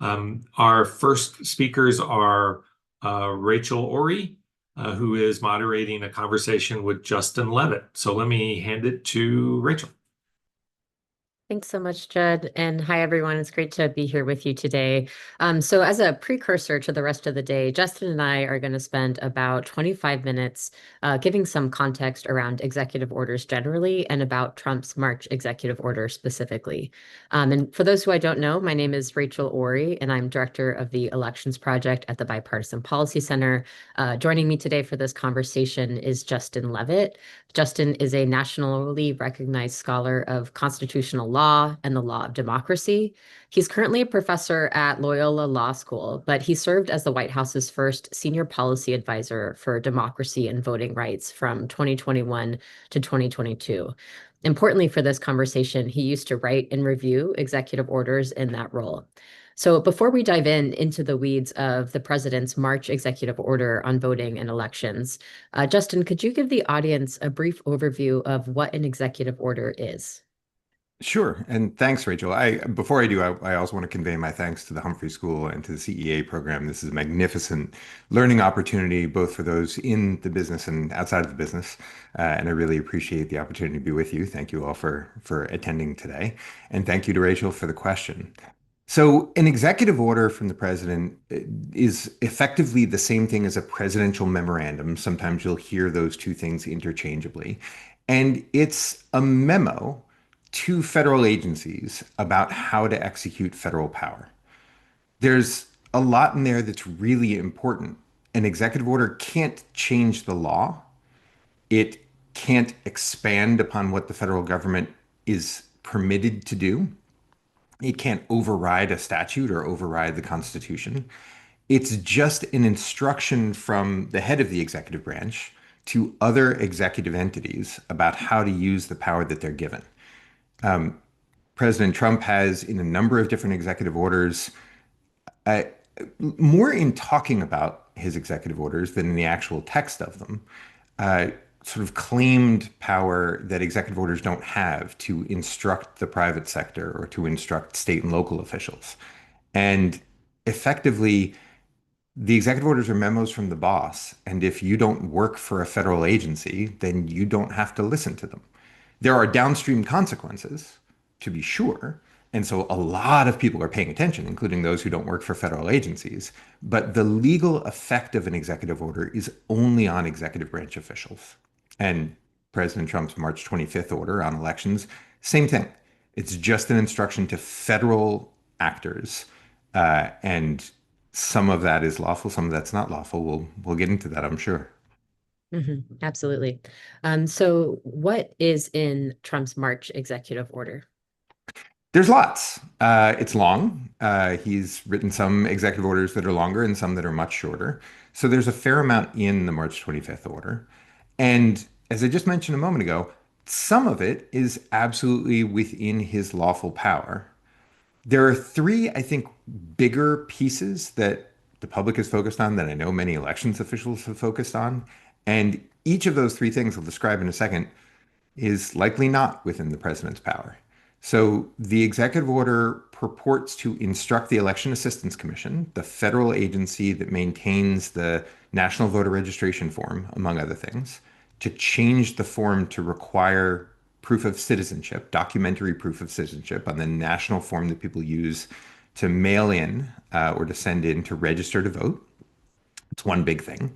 Our first speakers are Rachel Orey, who is moderating a conversation with Justin Levitt. So let me hand it to Rachel. Thanks so much, Judd. And hi, everyone. It's great to be here with you today. So, as a precursor to the rest of the day, Justin and I are going to spend about 25 minutes giving some context around executive orders generally and about Trump's March executive order specifically. And for those who I don't know, my name is Rachel Orey, and I'm director of the Elections Project at the Bipartisan Policy Center. Joining me today for this conversation is Justin Levitt. Justin is a nationally recognized scholar of constitutional law and the law of democracy. He's currently a professor at Loyola Law School, but he served as the White House's first senior policy advisor for democracy and voting rights from 2021 to 2022. Importantly for this conversation, he used to write and review executive orders in that role. So before we dive into the weeds of the president's March executive order on voting and elections, Justin, could you give the audience a brief overview of what an executive order is? Sure. And thanks, Rachel. Before I do, I also want to convey my thanks to the Humphrey School and to the CEA program. This is a magnificent learning opportunity, both for those in the business and outside of the business. And I really appreciate the opportunity to be with you. Thank you all for attending today. And thank you to Rachel for the question. So, an executive order from the president is effectively the same thing as a presidential memorandum. Sometimes you'll hear those two things interchangeably. And it's a memo to federal agencies about how to execute federal power. There's a lot in there that's really important. An executive order can't change the law. It can't expand upon what the federal government is permitted to do. It can't override a statute or override the Constitution. It's just an instruction from the head of the executive branch to other executive entities about how to use the power that they're given. Um, President Trump has, in a number of different executive orders, uh, more in talking about his executive orders than in the actual text of them, uh, sort of claimed power that executive orders don't have to instruct the private sector or to instruct state and local officials. And effectively, the executive orders are memos from the boss. And if you don't work for a federal agency, then you don't have to listen to them. There are downstream consequences, to be sure. And so a lot of people are paying attention, including those who don't work for federal agencies. But the legal effect of an executive order is only on executive branch officials. And President Trump's March 25th order on elections, same thing. It's just an instruction to federal actors. And some of that is lawful, some of that's not lawful. We'll get into that, I'm sure. Absolutely. So what is in Trump's March executive order? There's lots. It's long. He's written some executive orders that are longer and some that are much shorter. So there's a fair amount in the March 25th order. And as I just mentioned a moment ago, some of it is absolutely within his lawful power. There are three, I think, bigger pieces that the public is focused on that I know many elections officials have focused on. And each of those three things I'll describe in a second is likely not within the president's power. So the executive order purports to instruct the Election Assistance Commission, the federal agency that maintains the National Voter Registration Form, among other things, to change the form to require proof of citizenship, documentary proof of citizenship on the national form that people use to mail in or to send in to register to vote. It's one big thing.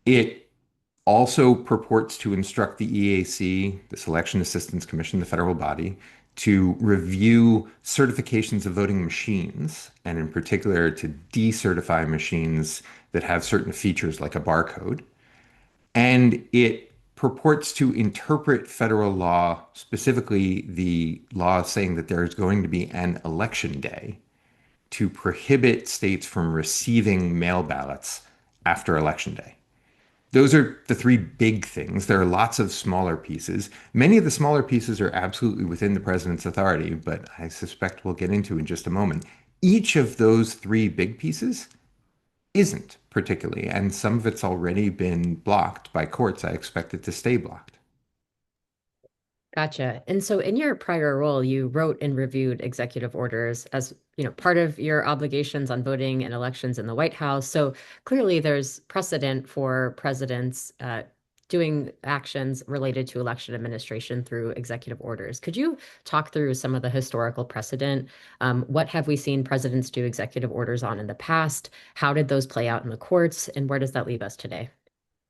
It also purports to instruct the EAC, the Election Assistance Commission, the federal body, to review certifications of voting machines, and in particular to decertify machines that have certain features like a barcode. And it purports to interpret federal law, specifically the law saying that there is going to be an election day, to prohibit states from receiving mail ballots after election day. Those are the three big things. There are lots of smaller pieces. Many of the smaller pieces are absolutely within the president's authority, but I suspect we'll get into in just a moment. Each of those three big pieces isn't particularly, and some of it's already been blocked by courts. I expect it to stay blocked. Gotcha. And so in your prior role, you wrote and reviewed executive orders as, part of your obligations on voting and elections in the White House. So clearly there's precedent for presidents doing actions related to election administration through executive orders. Could you talk through some of the historical precedent? What have we seen presidents do executive orders on in the past? How did those play out in the courts? And where does that leave us today?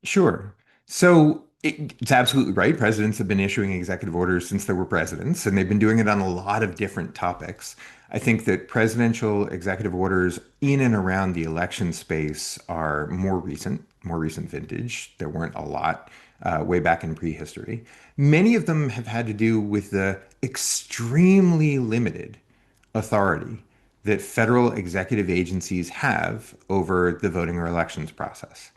Sure. So it's absolutely right. Presidents have been issuing executive orders since there were presidents, and they've been doing it on a lot of different topics. I think that presidential executive orders in and around the election space are more recent vintage. There weren't a lot way back in prehistory. Many of them have had to do with the extremely limited authority that federal executive agencies have over the voting or elections process.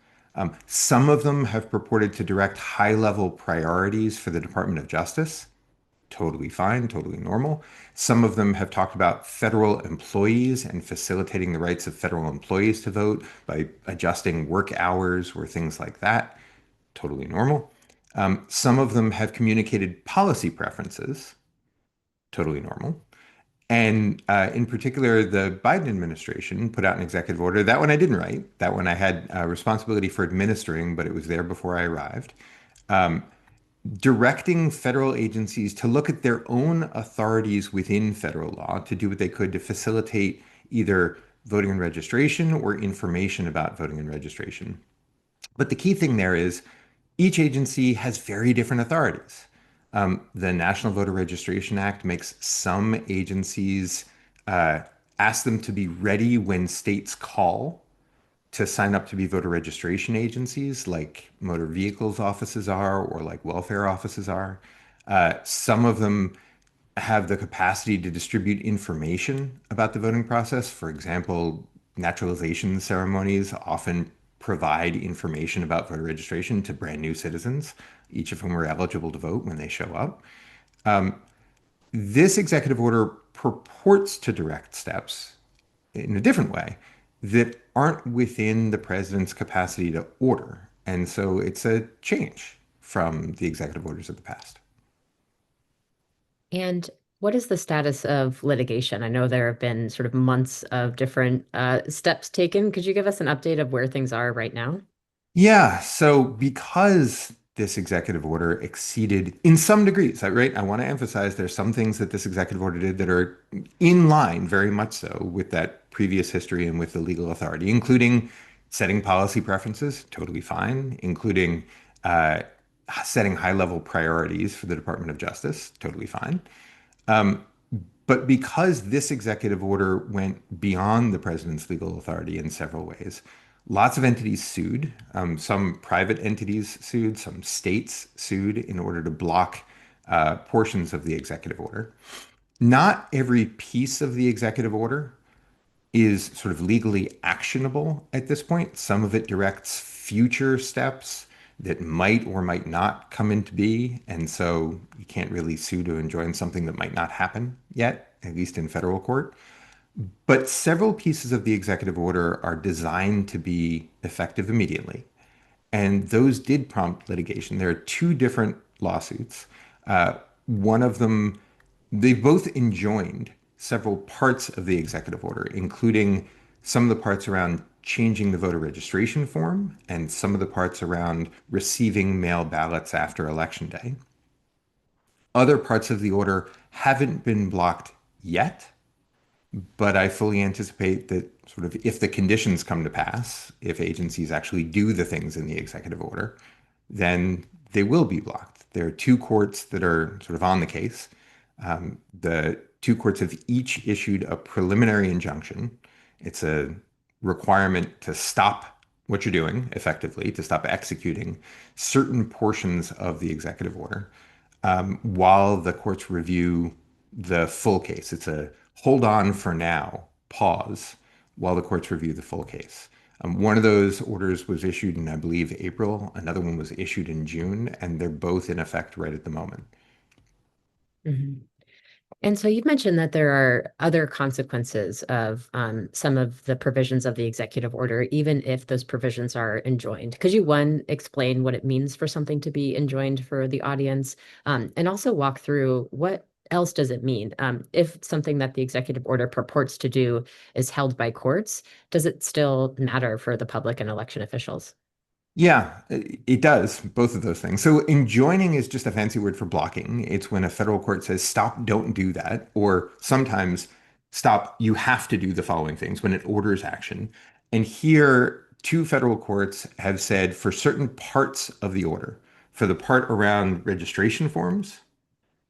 Some of them have purported to direct high-level priorities for the Department of Justice. Totally fine, totally normal. Some of them have talked about federal employees and facilitating the rights of federal employees to vote by adjusting work hours or things like that. Totally normal. Some of them have communicated policy preferences. Totally normal. And in particular, the Biden administration put out an executive order. That one I didn't write. That one I had responsibility for administering, but it was there before I arrived. Um, Directing federal agencies to look at their own authorities within federal law to do what they could to facilitate either voting and registration or information about voting and registration. But the key thing there is each agency has very different authorities. The National Voter Registration Act makes some agencies uh, ask them to be ready when states call to sign up to be voter registration agencies, like motor vehicles offices are, or like welfare offices are. Some of them have the capacity to distribute information about the voting process. For example, naturalization ceremonies often provide information about voter registration to brand new citizens, each of whom are eligible to vote when they show up. This executive order purports to direct steps in a different way that aren't within the president's capacity to order. And so it's a change from the executive orders of the past. And what is the status of litigation? I know there have been sort of months of different steps taken. Could you give us an update of where things are right now? Yeah, so because this executive order exceeded in some degrees, right? I want to emphasize there's some things that this executive order did that are in line, very much so, with that previous history and with the legal authority, including setting policy preferences, totally fine, including uh, setting high-level priorities for the Department of Justice, totally fine. Um, but because this executive order went beyond the president's legal authority in several ways, lots of entities sued. Some private entities sued, some states sued in order to block portions of the executive order. Not every piece of the executive order is sort of legally actionable at this point. Some of it directs future steps that might or might not come into be. And so you can't really sue to enjoin something that might not happen yet, at least in federal court. But several pieces of the executive order are designed to be effective immediately. And those did prompt litigation. There are two different lawsuits. One of them, they both enjoined several parts of the executive order, including some of the parts around changing the voter registration form and some of the parts around receiving mail ballots after Election Day. Other parts of the order haven't been blocked yet, but I fully anticipate that sort of if the conditions come to pass, if agencies actually do the things in the executive order, then they will be blocked. There are two courts that are sort of on the case. The two courts have each issued a preliminary injunction. It's a requirement to stop what you're doing effectively, to stop executing certain portions of the executive order while the courts review the full case. It's a hold on for now, pause, while the courts review the full case. One of those orders was issued in, I believe, April. Another one was issued in June, and they're both in effect right at the moment. Mhm. And so you mentioned that there are other consequences of some of the provisions of the executive order, even if those provisions are enjoined. Could you, one, explain what it means for something to be enjoined for the audience, and also walk through what else does it mean? If something that the executive order purports to do is held by courts, does it still matter for the public and election officials? Yeah, it does, both of those things. So enjoining is just a fancy word for blocking. It's when a federal court says, stop, don't do that, or sometimes stop, you have to do the following things when it orders action. And here, two federal courts have said for certain parts of the order, for the part around registration forms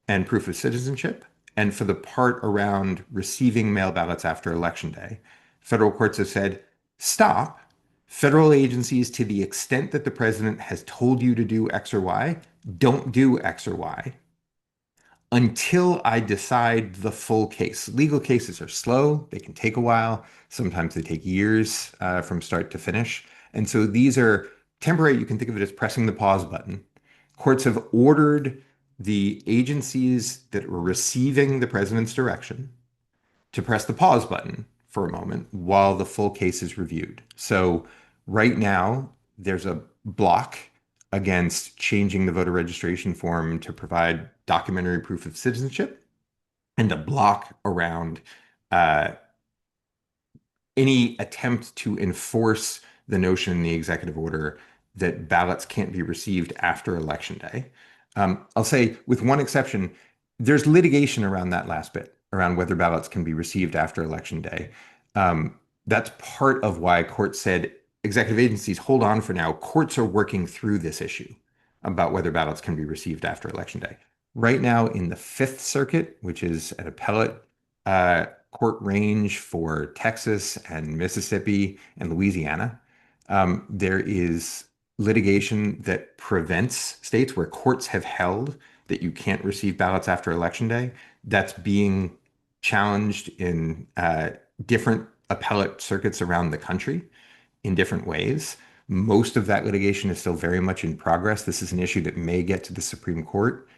and proof of citizenship, and for the part around receiving mail ballots after Election Day, federal courts have said, stop. Federal agencies, to the extent that the president has told you to do X or Y, don't do X or Y until I decide the full case. Legal cases are slow, they can take a while. Sometimes they take years from start to finish. And so these are temporary. You can think of it as pressing the pause button. Courts have ordered the agencies that were receiving the president's direction to press the pause button for a moment while the full case is reviewed. So right now, there's a block against changing the voter registration form to provide documentary proof of citizenship and a block around uh, any attempt to enforce the notion in the executive order that ballots can't be received after Election Day. I'll say, with one exception, there's litigation around that last bit, around whether ballots can be received after Election Day. That's part of why courts said, executive agencies, hold on for now. Courts are working through this issue about whether ballots can be received after Election Day. Right now, in the Fifth Circuit, which is an appellate court range for Texas and Mississippi and Louisiana, there is litigation that prevents states where courts have held that you can't receive ballots after Election Day. That's being challenged in different appellate circuits around the country in different ways. Most of that litigation is still very much in progress. This is an issue that may get to the Supreme Court.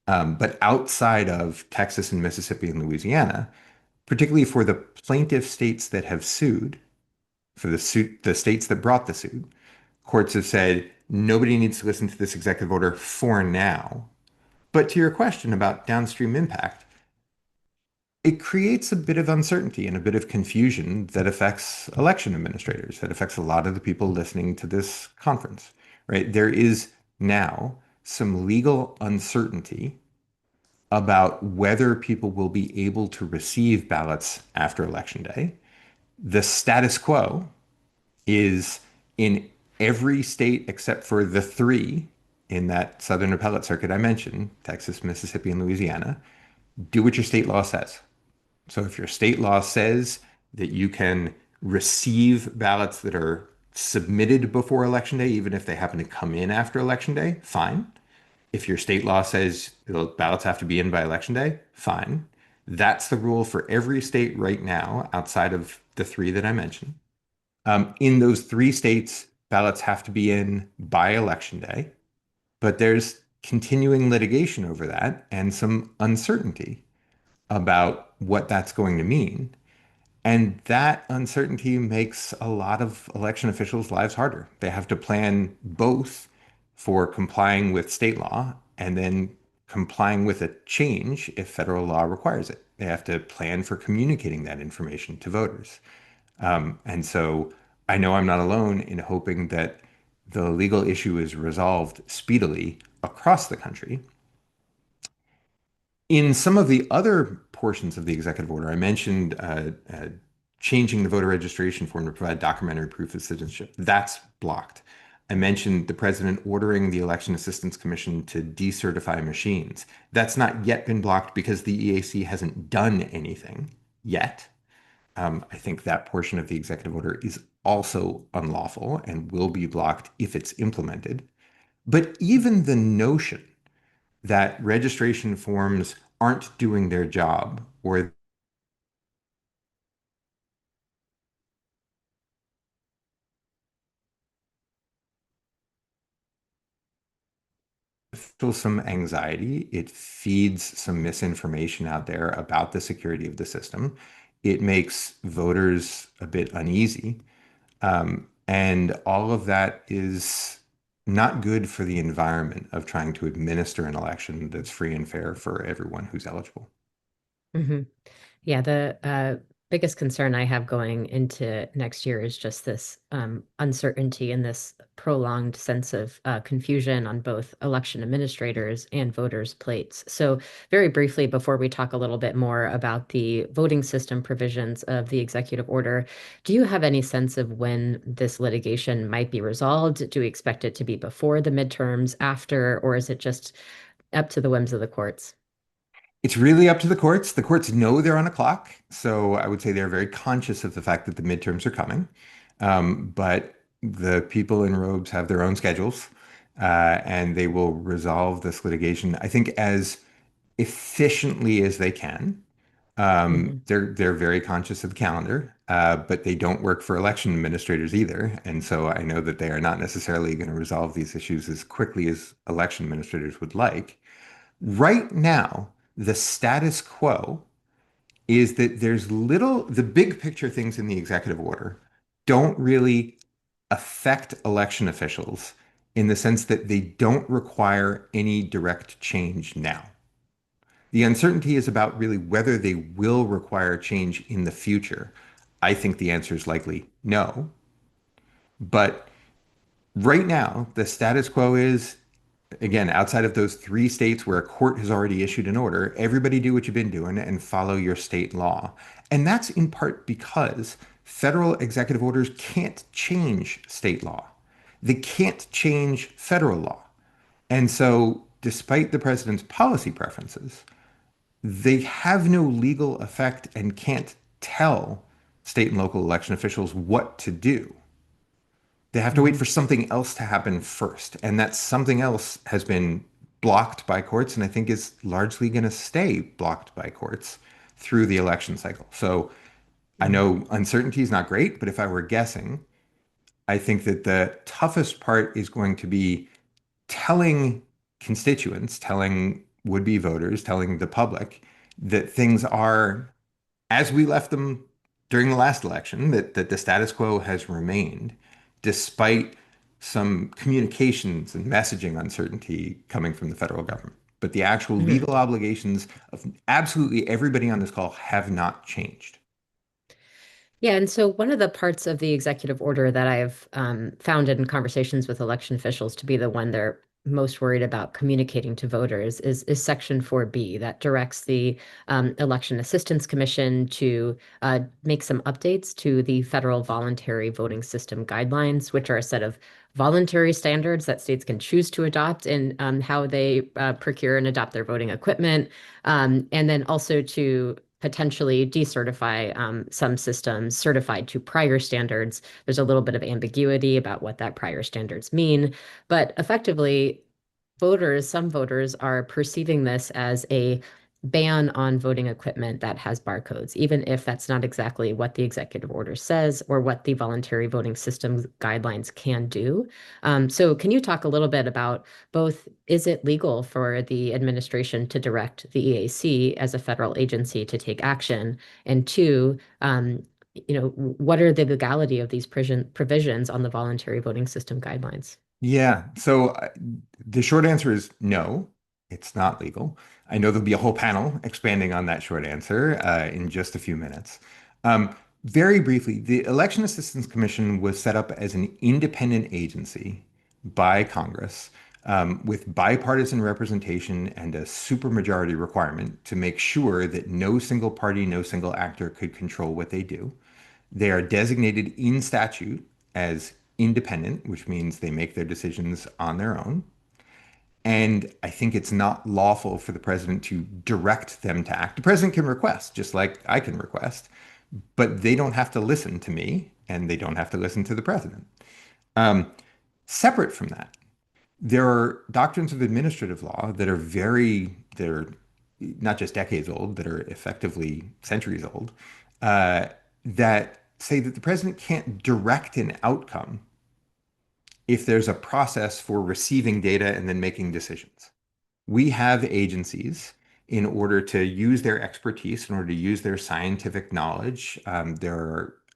But outside of Texas and Mississippi and Louisiana, particularly for the plaintiff states that have sued, for the states that brought the suit, courts have said nobody needs to listen to this executive order for now. But to your question about downstream impact, it creates a bit of uncertainty and a bit of confusion that affects election administrators, that affects a lot of the people listening to this conference, right? There is now some legal uncertainty about whether people will be able to receive ballots after Election Day. The status quo is in every state except for the three in that Southern Appellate Circuit I mentioned, Texas, Mississippi, and Louisiana, do what your state law says. So if your state law says that you can receive ballots that are submitted before Election Day, even if they happen to come in after Election Day, fine. If your state law says the ballots have to be in by Election Day, fine. That's the rule for every state right now, outside of the three that I mentioned. In those three states, ballots have to be in by Election Day, but there's continuing litigation over that and some uncertainty about what that's going to mean. And that uncertainty makes a lot of election officials' lives harder. They have to plan both for complying with state law and then complying with a change if federal law requires it. They have to plan for communicating that information to voters. And so I know I'm not alone in hoping that the legal issue is resolved speedily across the country. In some of the other portions of the executive order, I mentioned changing the voter registration form to provide documentary proof of citizenship. That's blocked. I mentioned the president ordering the Election Assistance Commission to decertify machines. That's not yet been blocked because the EAC hasn't done anything yet. I think that portion of the executive order is also unlawful and will be blocked if it's implemented. But even the notion that registration forms aren't doing their job or some anxiety. It feeds some misinformation out there about the security of the system. It makes voters a bit uneasy. And all of that is not good for the environment of trying to administer an election that's free and fair for everyone who's eligible. Mhm. Yeah, the biggest concern I have going into next year is just this uncertainty and this prolonged sense of confusion on both election administrators and voters' plates. So, very briefly, before we talk a little bit more about the voting system provisions of the executive order, do you have any sense of when this litigation might be resolved? Do we expect it to be before the midterms, after, or is it just up to the whims of the courts? It's really up to the courts. The courts know they're on a clock, so I would say they're very conscious of the fact that the midterms are coming. But the people in robes have their own schedules, and they will resolve this litigation, I think, as efficiently as they can. Mhm. They're very conscious of the calendar, but they don't work for election administrators either. And so I know that they are not necessarily going to resolve these issues as quickly as election administrators would like. Right now, the status quo is that the big picture things in the executive order don't really affect election officials in the sense that they don't require any direct change now. The uncertainty is about really whether they will require change in the future. I think the answer is likely no. But right now, the status quo is, again, outside of those three states where a court has already issued an order, everybody do what you've been doing and follow your state law. And that's in part because federal executive orders can't change state law. They can't change federal law. And so, despite the president's policy preferences, they have no legal effect and can't tell state and local election officials what to do. They have to wait Mhm. for something else to happen first. And that something else has been blocked by courts and I think is largely going to stay blocked by courts through the election cycle. So I Mhm. know uncertainty is not great, but if I were guessing, I think that the toughest part is going to be telling constituents, telling would-be voters, telling the public that things are as we left them during the last election, that the status quo has remained despite some communications and messaging uncertainty coming from the federal government. But the actual Mhm. legal obligations of absolutely everybody on this call have not changed. Yeah, and so one of the parts of the executive order that I've found in conversations with election officials to be the one they're most worried about communicating to voters is Section 4B that directs the Election Assistance Commission to make some updates to the federal voluntary voting system guidelines, which are a set of voluntary standards that states can choose to adopt in how they procure and adopt their voting equipment, and then also to potentially decertify some systems certified to prior standards. There's a little bit of ambiguity about what that prior standards mean, but effectively, some voters are perceiving this as a ban on voting equipment that has barcodes, even if that's not exactly what the executive order says or what the voluntary voting system guidelines can do. So, can you talk a little bit about both, is it legal for the administration to direct the EAC as a federal agency to take action? And two, what are the legality of these provisions on the voluntary voting system guidelines? Yeah. So the short answer is no, it's not legal. I know there'll be a whole panel expanding on that short answer in just a few minutes. Um, Very briefly, the Election Assistance Commission was set up as an independent agency by Congress with bipartisan representation and a supermajority requirement to make sure that no single party, no single actor could control what they do. They are designated in statute as independent, which means they make their decisions on their own. And I think it's not lawful for the president to direct them to act. The president can request, just like I can request, but they don't have to listen to me and they don't have to listen to the president. Um, Separate from that, there are doctrines of administrative law they're not just decades old, that are effectively centuries old, uh, that say that the president can't direct an outcome if there's a process for receiving data and then making decisions. We have agencies in order to use their expertise, in order to use their scientific knowledge. There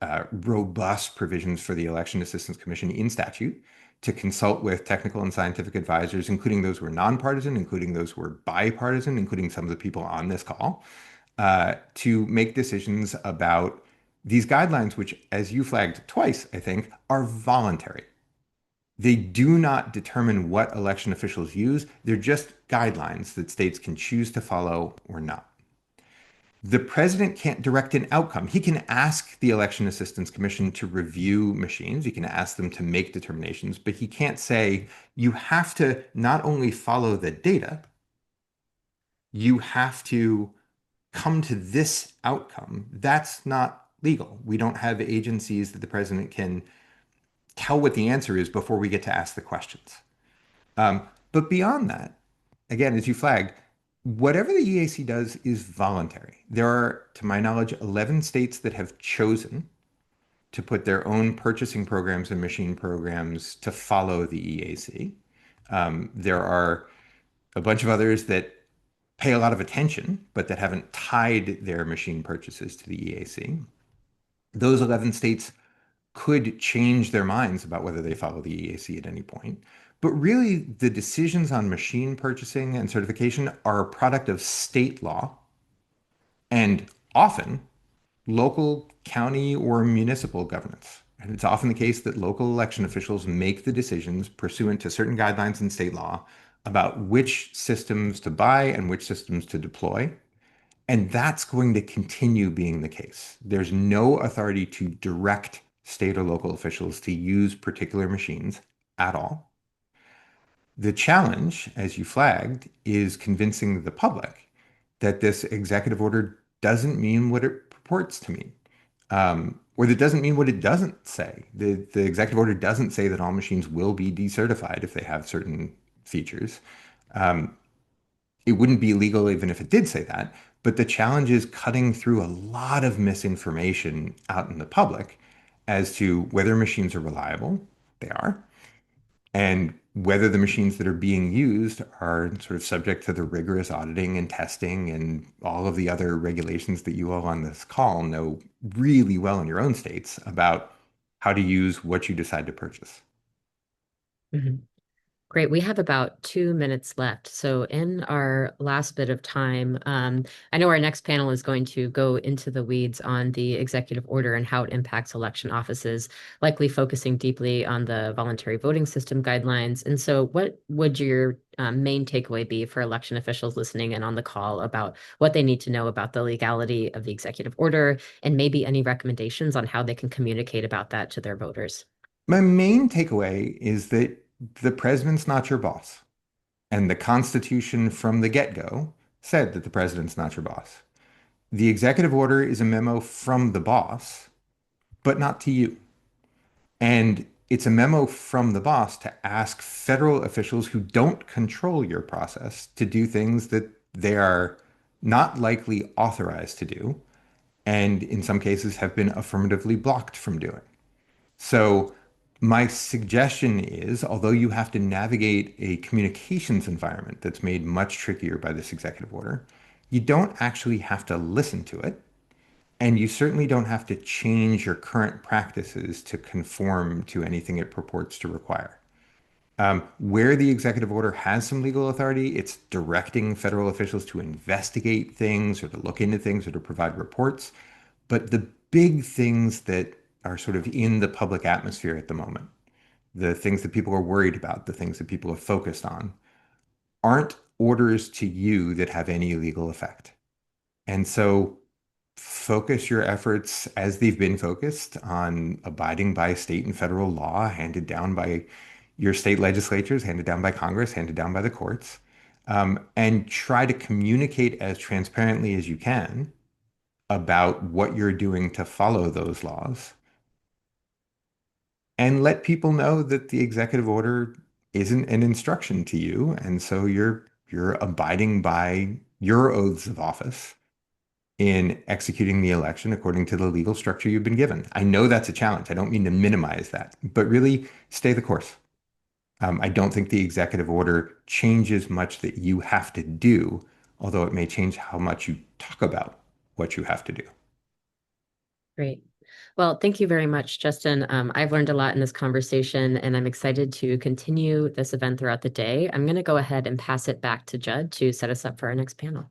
are robust provisions for the Election Assistance Commission in statute to consult with technical and scientific advisors, including those who are nonpartisan, including those who are bipartisan, including some of the people on this call, to make decisions about these guidelines, which, as you flagged twice, I think, are voluntary. They do not determine what election officials use. They're just guidelines that states can choose to follow or not. The president can't direct an outcome. He can ask the Election Assistance Commission to review machines. He can ask them to make determinations, but he can't say, you have to not only follow the data, you have to come to this outcome. That's not legal. We don't have agencies that the president can tell what the answer is before we get to ask the questions. But beyond that, again, as you flagged, whatever the EAC does is voluntary. There are, to my knowledge, 11 states that have chosen to put their own purchasing programs and machine programs to follow the EAC. There are a bunch of others that pay a lot of attention, but that haven't tied their machine purchases to the EAC. Those 11 states could change their minds about whether they follow the EAC at any point. But really, the decisions on machine purchasing and certification are a product of state law and often local, county, or municipal governance. And it's often the case that local election officials make the decisions pursuant to certain guidelines in state law about which systems to buy and which systems to deploy. And that's going to continue being the case. There's no authority to direct state or local officials to use particular machines at all. The challenge, as you flagged, is convincing the public that this executive order doesn't mean what it purports to mean, or that doesn't mean what it doesn't say. The executive order doesn't say that all machines will be decertified if they have certain features. It wouldn't be illegal even if it did say that, but the challenge is cutting through a lot of misinformation out in the public as to whether machines are reliable, they are, and whether the machines that are being used are sort of subject to the rigorous auditing and testing and all of the other regulations that you all on this call know really well in your own states about how to use what you decide to purchase. Mhm. Great. We have about 2 minutes left. So in our last bit of time, I know our next panel is going to go into the weeds on the executive order and how it impacts election offices, likely focusing deeply on the voluntary voting system guidelines. And so what would your main takeaway be for election officials listening in on the call about what they need to know about the legality of the executive order and maybe any recommendations on how they can communicate about that to their voters? My main takeaway is that the president's not your boss. And the Constitution from the get-go said that the president's not your boss. The executive order is a memo from the boss, but not to you. And it's a memo from the boss to ask federal officials who don't control your process to do things that they are not likely authorized to do, and in some cases have been affirmatively blocked from doing. So my suggestion is, although you have to navigate a communications environment that's made much trickier by this executive order, you don't actually have to listen to it. And you certainly don't have to change your current practices to conform to anything it purports to require. Where the executive order has some legal authority, it's directing federal officials to investigate things or to look into things or to provide reports. But the big things that are sort of in the public atmosphere at the moment, the things that people are worried about, the things that people are focused on, aren't orders to you that have any legal effect. And so focus your efforts as they've been focused on abiding by state and federal law handed down by your state legislatures, handed down by Congress, handed down by the courts, and try to communicate as transparently as you can about what you're doing to follow those laws and let people know that the executive order isn't an instruction to you. And so you're abiding by your oaths of office in executing the election according to the legal structure you've been given. I know that's a challenge. I don't mean to minimize that, but really stay the course. I don't think the executive order changes much that you have to do, although it may change how much you talk about what you have to do. Great. Well, thank you very much, Justin. I've learned a lot in this conversation, and I'm excited to continue this event throughout the day. I'm going to go ahead and pass it back to Judd to set us up for our next panel.